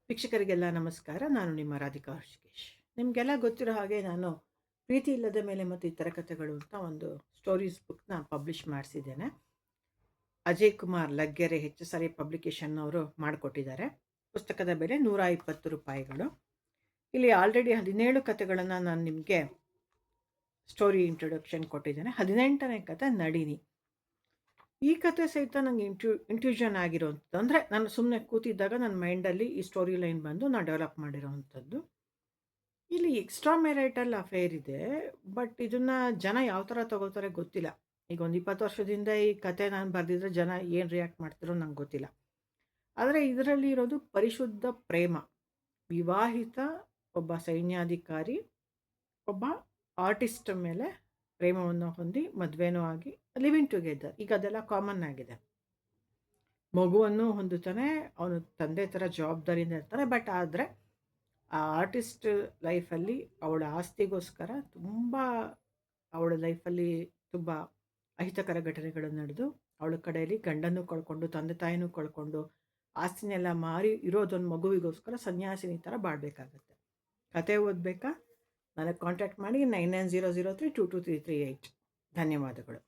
ವೀಕ್ಷಕರಿಗೆಲ್ಲ ನಮಸ್ಕಾರ. ನಾನು ನಿಮ್ಮ ರಾಧಿಕಾ ಹರ್ಷಿಕೇಶ್. ನಿಮಗೆಲ್ಲ ಗೊತ್ತಿರೋ ಹಾಗೆ ನಾನು ಪ್ರೀತಿ ಇಲ್ಲದ ಮೇಲೆ ಮತ್ತು ಇತರ ಕಥೆಗಳು ಅಂತ ಒಂದು ಸ್ಟೋರೀಸ್ ಬುಕ್ನ ಪಬ್ಲಿಷ್ ಮಾಡಿಸಿದ್ದೇನೆ. ಅಜಯ್ ಕುಮಾರ್ ಲಗ್ಗೆರೆ HSRA ಪಬ್ಲಿಕೇಶನ್ ಅವರು ಮಾಡಿಕೊಟ್ಟಿದ್ದಾರೆ. ಪುಸ್ತಕದ ಬೆಲೆ ₹120. ಇಲ್ಲಿ ಆಲ್ರೆಡಿ 17 ಕಥೆಗಳನ್ನು ನಾನು ನಿಮಗೆ ಸ್ಟೋರಿ ಇಂಟ್ರೊಡಕ್ಷನ್ ಕೊಟ್ಟಿದ್ದೇನೆ. 18ನೇ ಕಥೆ ನಳಿನಿ. ಈ ಕಥೆ ಸಹಿತ ನನಗೆ ಇಂಟ್ಯೂಷನ್ ಆಗಿರೋವಂಥದ್ದು. ಅಂದರೆ ನಾನು ಸುಮ್ಮನೆ ಕೂತಿದ್ದಾಗ ನನ್ನ ಮೈಂಡಲ್ಲಿ ಈ ಸ್ಟೋರಿ ಲೈನ್ ಬಂದು ನಾನು ಡೆವಲಪ್ ಮಾಡಿರೋವಂಥದ್ದು. ಇಲ್ಲಿ ಎಕ್ಸ್ಟ್ರಾ ಮ್ಯಾರಿಟಲ್ ಅಫೇರ್ ಇದೆ. ಬಟ್ ಇದನ್ನು ಜನ ಯಾವ ಥರ ತಗೋತಾರೆ ಗೊತ್ತಿಲ್ಲ. ಈಗ ಒಂದು 20 ವರ್ಷದಿಂದ ಈ ಕಥೆ ನಾನು ಬರೆದಿದ್ರೆ ಜನ ಏನು ರಿಯಾಕ್ಟ್ ಮಾಡ್ತಿರೋ ನಂಗೆ ಗೊತ್ತಿಲ್ಲ. ಆದರೆ ಇದರಲ್ಲಿ ಇರೋದು ಪರಿಶುದ್ಧ ಪ್ರೇಮ. ವಿವಾಹಿತ ಒಬ್ಬ ಸೈನ್ಯಾಧಿಕಾರಿ ಒಬ್ಬ ಆರ್ಟಿಸ್ಟ್ ಮೇಲೆ ಪ್ರೇಮವನ್ನು ಹೊಂದಿ ಮದುವೆನೂ ಆಗಿ ಲಿವಿಂಗ್ ಟುಗೆದರ್. ಈಗ ಅದೆಲ್ಲ ಕಾಮನ್ ಆಗಿದೆ. ಮಗುವನ್ನು ಹೊಂದುತ್ತಾನೆ. ಅವನು ತಂದೆ ಥರ ಜವಾಬ್ದಾರಿಯಿಂದ ಇರ್ತಾನೆ. ಬಟ್ ಆದರೆ ಆ ಆರ್ಟಿಸ್ಟ್ ಲೈಫಲ್ಲಿ ಅವಳ ಆಸ್ತಿಗೋಸ್ಕರ ಅವಳ ಲೈಫಲ್ಲಿ ತುಂಬ ಅಹಿತಕರ ಘಟನೆಗಳು ನಡೆದು ಅವಳ ಕಡೆಯಲ್ಲಿ ಗಂಡನ್ನು ಕಳ್ಕೊಂಡು ತಂದೆ ತಾಯಿನೂ ಕಳ್ಕೊಂಡು ಆಸ್ತಿನೆಲ್ಲ ಮಾರಿ ಇರೋದೊಂದು ಮಗುವಿಗೋಸ್ಕರ ಸನ್ಯಾಸಿನಿ ಥರ ಬಾಳಬೇಕಾಗತ್ತೆ. ಕತೆ ಓದಬೇಕಾ? ನನಗೆ ಕಾಂಟ್ಯಾಕ್ಟ್ ಮಾಡಿ 9900322338. ಧನ್ಯವಾದಗಳು.